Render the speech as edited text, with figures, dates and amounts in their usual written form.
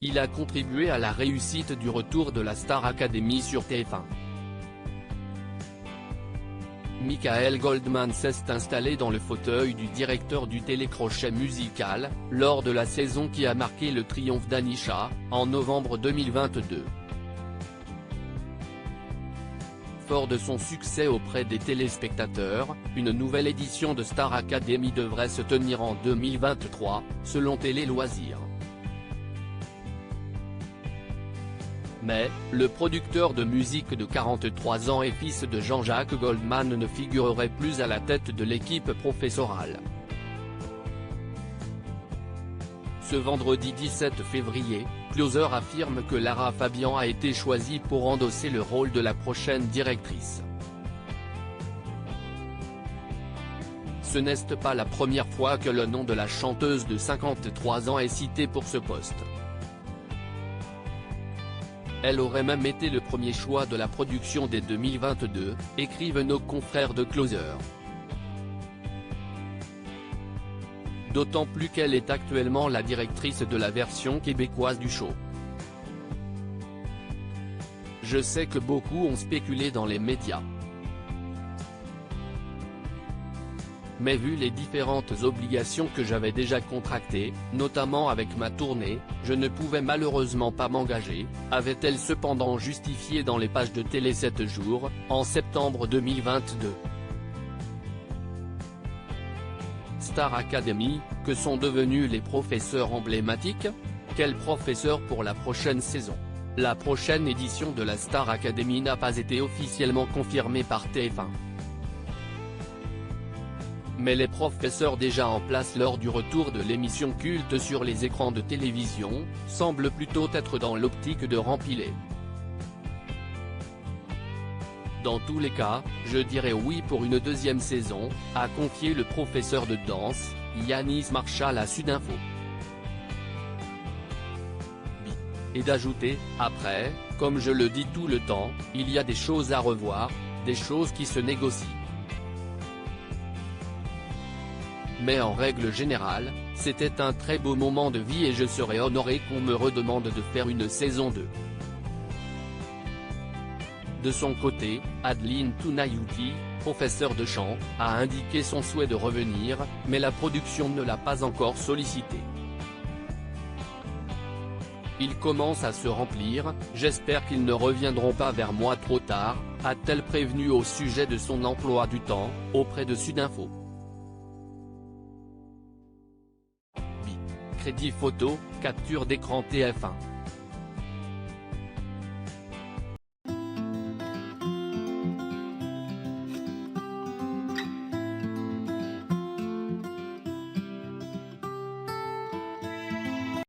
Il a contribué à la réussite du retour de la Star Academy sur TF1. Michael Goldman s'est installé dans le fauteuil du directeur du télécrochet musical, lors de la saison qui a marqué le triomphe d'Anisha, en novembre 2022. Fort de son succès auprès des téléspectateurs, une nouvelle édition de Star Academy devrait se tenir en 2023, selon Télé Loisirs. Mais, le producteur de musique de 43 ans et fils de Jean-Jacques Goldman ne figurerait plus à la tête de l'équipe professorale. Ce vendredi 17 février, Closer affirme que Lara Fabian a été choisie pour endosser le rôle de la prochaine directrice. Ce n'est pas la première fois que le nom de la chanteuse de 53 ans est cité pour ce poste. Elle aurait même été le premier choix de la production dès 2022, écrivent nos confrères de Closer. D'autant plus qu'elle est actuellement la directrice de la version québécoise du show. Je sais que beaucoup ont spéculé dans les médias. Mais vu les différentes obligations que j'avais déjà contractées, notamment avec ma tournée, je ne pouvais malheureusement pas m'engager, avait-elle cependant justifié dans les pages de Télé 7 jours, en septembre 2022. Star Academy, que sont devenus les professeurs emblématiques? Quels professeurs pour la prochaine saison? La prochaine édition de la Star Academy n'a pas été officiellement confirmée par TF1. Mais les professeurs déjà en place lors du retour de l'émission culte sur les écrans de télévision, semblent plutôt être dans l'optique de rempiler. Dans tous les cas, je dirais oui pour une deuxième saison, a confié le professeur de danse, Yanis Marshall à Sudinfo. Et d'ajouter, après, comme je le dis tout le temps, il y a des choses à revoir, des choses qui se négocient. Mais en règle générale, c'était un très beau moment de vie et je serais honoré qu'on me redemande de faire une saison 2. De son côté, Adeline Tunayuti, professeure de chant, a indiqué son souhait de revenir, mais la production ne l'a pas encore sollicité. Ils commencent à se remplir, j'espère qu'ils ne reviendront pas vers moi trop tard, a-t-elle prévenu au sujet de son emploi du temps, auprès de Sudinfo. Crédit photo, capture d'écran TF1.